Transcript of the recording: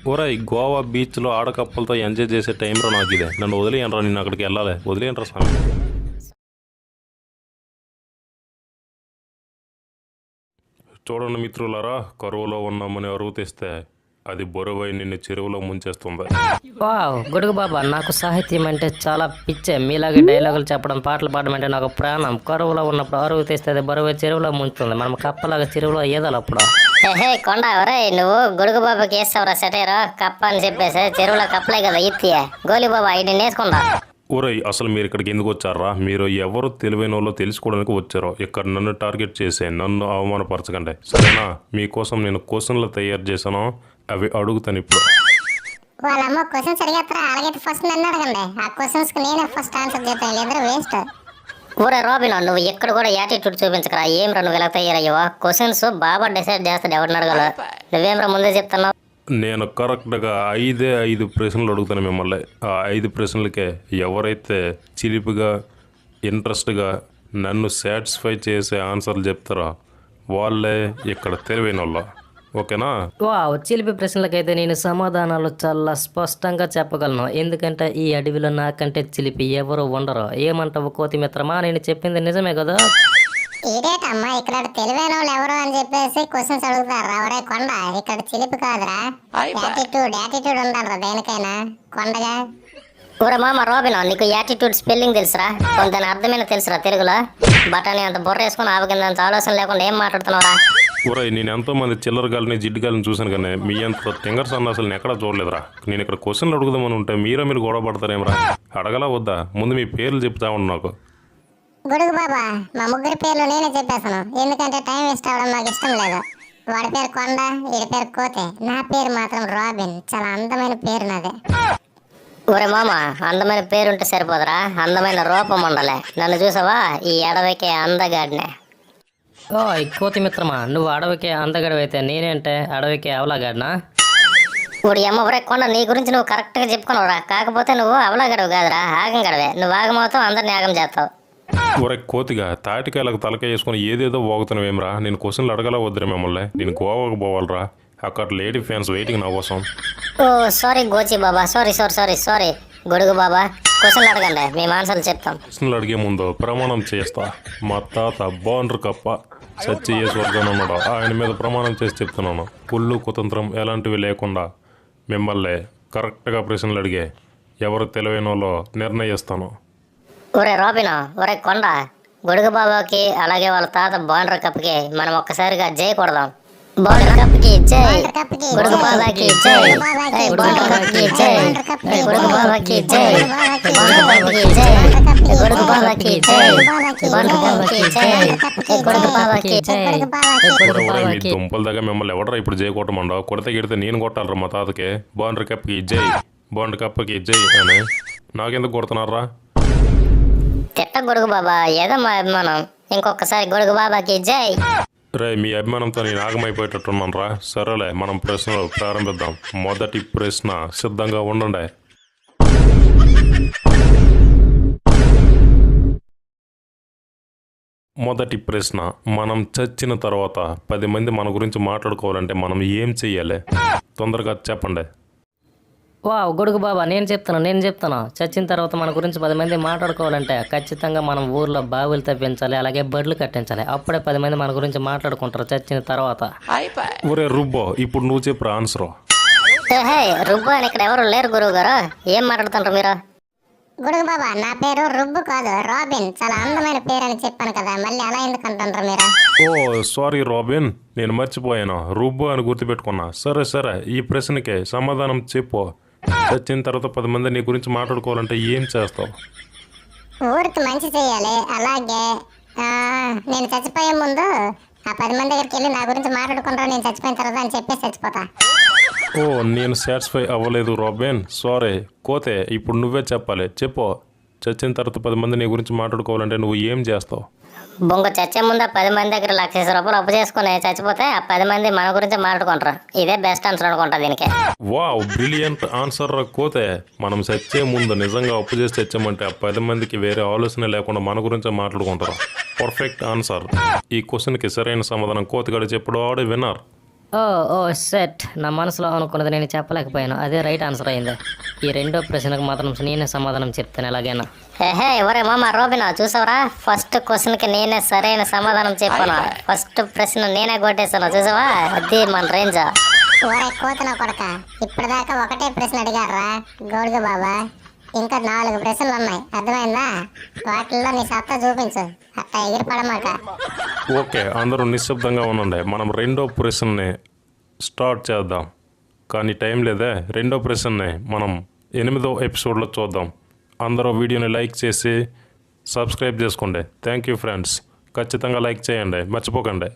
ఒరేయ్ గోవా బీచ్లో ఆడకప్పలతో ఎంజాయ్ చేసే టైంలో నాకు ఇదే. నన్ను వదిలేయనరా, నేను అక్కడికి వెళ్ళాలి. వదిలేయనరా స్వామి. చూడండి మిత్రులారా, కరువులో ఉన్నామని అరువు తెస్తే అది బరువై నిన్ను చెరువులో ముంచేస్తుంది. వావ్ గుడుగు బాబా, నాకు సాహిత్యం అంటే చాలా పిచ్చే. మీలాగే డైలాగులు చెప్పడం, పాటలు పాడడం అంటే నాకు ప్రాణం. కరువులో ఉన్నప్పుడు అరువు తెస్తే అది బరువు చెరువులో ముంచుతుంది. మనం కప్పలాగా చెరువులో ఏదాలి అప్పుడు. హే కొండ ఎవరే నువ్వు గొడుగు బాబాకి వేస్తావురా సెటైరా కప్ప అని చెప్పేసి చెరువులో కప్పలే కదా ఇత్తియే గోలి బాబా ఇది నేర్చుకుంటా. ఒరేయ్ అసలు మీరు ఇక్కడికి ఎందుకు వచ్చారా? మీరు ఎవరు తెలివైన వాళ్ళో తెలుసుకోవడానికి వచ్చారో. ఇక్కడ నన్ను టార్గెట్ చేసే నన్ను అవమానపరచకండి, సరేనా? మీకోసం నేను క్వశ్చన్లు తయారు చేశాను, అవి అడుగుతాను ఇప్పుడు. వాళ్ళమ్మ క్వశ్చన్స్ అడిగేస్తారా? అలాగైతే ఫస్ట్ నన్ను అడగండి. ఆ క్వశ్చన్స్ కి నేనే ఫస్ట్ ఆన్సర్ చేస్తాను, లేదంటే వేస్ట్. ఊరే రాబిన్, నువ్వు ఎక్కడ కూడా యాటిట్యూడ్ చూపించకరా. ఏం నువ్వు ఇలా తయారయ్యవా? క్వశ్చన్స్ బాబా డిసైడ్ చేస్తాడు ఎవరిని అడగాల. నువ్వేం ముందే చెప్తున్నావు? నేను కరెక్ట్గా 5 ప్రశ్నలు అడుగుతాను మిమ్మల్ని. ఆ 5 ప్రశ్నలకే ఎవరైతే చిలిపిగా ఇంట్రెస్ట్గా నన్ను సాటిస్ఫై చేసే ఆన్సర్లు చెప్తారో వాళ్ళే ఇక్కడ తెలివైన వాళ్ళు, ఓకేనా? వావ్ చిలిపి ప్రశ్నలకైతే నేను సమాధానాలు చాలా స్పష్టంగా చెప్పగలను. ఎందుకంటే ఈ అడవిలో నాకంటే చిలిపి ఎవరు ఉండరు. ఏమంటావు కోతి మిత్రమా? నేను చెప్పింది నిజమే కదా? ఇదేటమ్మా ఇక్కడ తెలివైన వాళ్ళు ఎవరు అని చెప్పేసి క్వశ్చన్స్ అడుగుతారు. ఎవరే కొండ, ఇక్కడ చిలిపి కాదురా, యాటిట్యూడ్ ఉండాలిరా దేనికైనా కొండగా. ఊరే మామ రాబిన్, నీకు యాటిట్యూడ్ స్పెల్లింగ్ తెలుసురా? కొంత అర్థమైన తెలుసురా తెలుగులో? బఠానీ అంత బుర్ర వేసుకుని ఆవకిందంత ఆలోచన లేకుండా ఏం మాట్లాడుతున్నావురా? ఊరై నేను ఎంతోమంది చిల్లరగాలని జిడ్డుగాలని చూశాను, కానీ మీ అంత టింగర్స్ అన్న అసలు ఎక్కడా చూడలేదురా. నేను ఇక్కడ క్వశ్చన్లు అడుగుదామని ఉంటే మీరు గొడవ పడతారేమరా? అడగలా వద్దా? ముందు మీ పేర్లు చెప్తా ఉండు నాకు. గొడుగు బాబా, మా ముగ్గురి పేర్లు నేనే చెప్పేస్తాను, ఎందుకంటే టైం వేస్ట్ అవ్వడం నాకు ఇష్టం లేదు. వాడి పేరు కొండ, వీడి పేరు కోతే, నా పేరు మాత్రం రాబిన్. చాలా అందమైన పేరు నాదే. ఊరే మామ, అందమైన పేరుంటే సరిపోదురా, అందమైన రూపం ఉండాలి. నన్ను చూసావా? ఈ అడవికి అందగాడినే. ఓ కోతి మిత్రమా, నువ్వు అడవికి అందగడవైతే నేనేంటే అడవికి అవలాగాడినా? ఇప్పుడు అమ్మ ఊరే కొండ, నీ గురించి నువ్వు కరెక్ట్గా చెప్పుకున్నావురా. కాకపోతే నువ్వు అవలాగడవు కాదురా, ఆగం గడవే. నువ్వు ఆగమవుతావు, అందరిని ఆగం చేస్తావు. ఊరే కోతిగా తాటికాయలకు తలకాయ వేసుకొని ఏదేదో పోగుతున్నావేమరా? నేను క్వశ్చన్లు అడగలా వద్దురా మిమ్మల్ని. నేను గోవాకు పోవాలరా, అక్కడ లేడీ ఫ్యాన్స్ వెయిటింగ్ నా కోసం. ఓ సారీ గోచి బాబా, సారీ గొడుగు బాబా. క్వశ్చన్లు అడగండి, మేము ఆన్సర్లు చెప్తాం. క్వశ్చన్లు అడిగే ముందు ప్రమాణం చేస్తా. మా తాత బాండ్రు కప్ప సత్య ఏ స్వర్గం ఉన్నాడో ఆయన మీద ప్రమాణం చేసి చెప్తున్నాను. కుళ్ళు కుతంత్రం ఎలాంటివి లేకుండా మిమ్మల్ని కరెక్ట్గా ప్రశ్నలు అడిగే ఎవరు తెలివైన వాళ్ళో నిర్ణయిస్తాను. ఒరే రాబిన్, ఒరే కొండ, గొడుగు బాబాకి అలాగే వాళ్ళ తాత బాండ్ర కప్కి మనం ఒక్కసారిగా జై కొడదాం. బాండ్ర కప్కి జై, గొడుగు బాబాకి జై, బాండ్ర కప్కి జై, గొడుగు బాబాకి జై, బాండ్ర కప్కి జై, గొడుగు బాబాకి జై, బాండ్ర కప్కి జై, గొడుగు బాబాకి జై. మీ దుంపల దగ్గర మిమ్మల్ని ఎవడరా ఇప్పుడు జై కొట్టమండో? కొడితే గిడితే నేను కొట్టాలరా మా తాతకి. బాండ్ర కప్కి జై, బాండ్ర కప్కి జై అని నాకెందుకు కొడుతున్నారా? తిట్ట గొడుగు బాబా, ఏదో మా అభిమానం. ఇంకొకసారి గొడుగు బాబాకి జై. రే మీ అభిమానంతో నేను ఆగమైపోయేటట్టున్నాను రా. సరేలే, మనం ప్రశ్నలు ప్రారంభిద్దాం. మొదటి ప్రశ్న, సిద్ధంగా ఉండండి. మొదటి ప్రశ్న, మనం చచ్చిన తర్వాత 10 మంది మన గురించి మాట్లాడుకోవాలంటే మనం ఏం చెయ్యాలి? తొందరగా చెప్పండి. వావ్ గొడుగు బాబా, నేను చెప్తాను. చచ్చిన తర్వాత మన గురించి 10 మంది మాట్లాడుకోవాలంటే ఖచ్చితంగా మనం ఊర్లో బావులు తవ్వించాలి, అలాగే బడులు కట్టించాలి. అప్పుడే 10 మంది మన గురించి మాట్లాడుకుంటారు చచ్చిన తర్వాత. ఒరే రుబ్బో, ఇప్పుడు నువ్వు చెప్పు ఆన్సర్. రుబ్బు అని ఇక్కడ ఎవరు లేరు గురువు గారు, ఏం మాట్లాడుతుంటారు మీరు? గొడుగు బాబా, నా పేరు రుబ్బు కాదు రాబిన్. చాలా అందమైన పేరు అని చెప్పాను కదా, మళ్ళీ అలా ఎందుకు అంటుంటారు మీరు? ఓ సారీ రాబిన్, నేను మర్చిపోయాను. రుబ్బు అని గుర్తుపెట్టుకున్నా. సరే ఈ ప్రశ్నకి సమాధానం చెప్పు. చచ్చిన తర్వాత 10 మంది నీ గురించి మాట్లాడుకోవాలంటే ఏం చేస్తావు? ఊరికి మంచి చేయాలి, అలాగే నేను చచ్చిపోయే ముందు ఆ 10 మంది దగ్గరికి వెళ్ళి నా గురించి మాట్లాడుకుంటారు నేను చచ్చిపోయిన తర్వాత అని చెప్పేసి చచ్చిపోతా. ఓ నేను సాటిస్ఫై అవ్వలేదు రాబిన్, సారీ. కోతే, ఇప్పుడు నువ్వే చెప్పాలి, చెప్పు. చచ్చిన తర్వాత 10 మంది నీ గురించి మాట్లాడుకోవాలంటే నువ్వు ఏం చేస్తావు? బొంగ చచ్చే ముందు ఆ 10 మంది దగ్గర 1,00,000 రూపాయలు అప్పు చేసుకుని చచ్చిపోతే ఆ 10 మంది మన గురించి మాట్లాడుకుంటారు. ఇదే బెస్ట్ ఆన్సర్ అనుకుంటా దీనికి. వావ్ బ్రిలియంట్ ఆన్సర్ రా కోతే. మనం చచ్చే ముందు నిజంగా అప్పు చేసి చచ్చామంటే ఆ 10 మందికి వేరే ఆలోచన లేకుండా మన గురించే మాట్లాడుకుంటారు. Perfect answer. ఈ క్వశ్చన్కి సరైన సమాధానం కోతిగాడు చెప్పుడు ఆడే విన్నర్. ఓ ఓ సెట్ నా మనసులో అనుకున్నది నేను చెప్పలేకపోయాను. అదే రైట్ ఆన్సర్ అయింది. ఈ రెండో ప్రశ్నకు మాత్రం నేనే సమాధానం చెప్తాను ఎలాగైనా. హే ఒరే మామ రోబిన్ చూసావరా, ఫస్ట్ క్వశ్చన్ కి నేనే సరైన సమాధానం చెప్పాను. ఫస్ట్ ప్రశ్న నేనే కొట్టేసాను చూసావా, అది మన రేంజ్. ఒరే కోతన కొడక, ఇప్పటిదాకా ఒకటే ప్రశ్న అడిగారా గొడుగు బాబా, ఇంకా 4 ప్రశ్నలు ఉన్నాయి, అర్థమైందా? వాటిల్లో నీ సత్తా చూపించు, అట్లా ఎగిరిపడమాక. ఓకే, అందరూ నిశ్శబ్దంగా ఉండండి. మనం రెండో ప్రశ్నని స్టార్ట్ చేద్దాం. కానీ టైం లేదే. రెండో ప్రశ్నని మనం 8వ ఎపిసోడ్లో చూద్దాం. అందరూ వీడియోని లైక్ చేసి సబ్స్క్రైబ్ చేసుకోండి. Thank you friends. ఖచ్చితంగా లైక్ చేయండి, మర్చిపోకండి.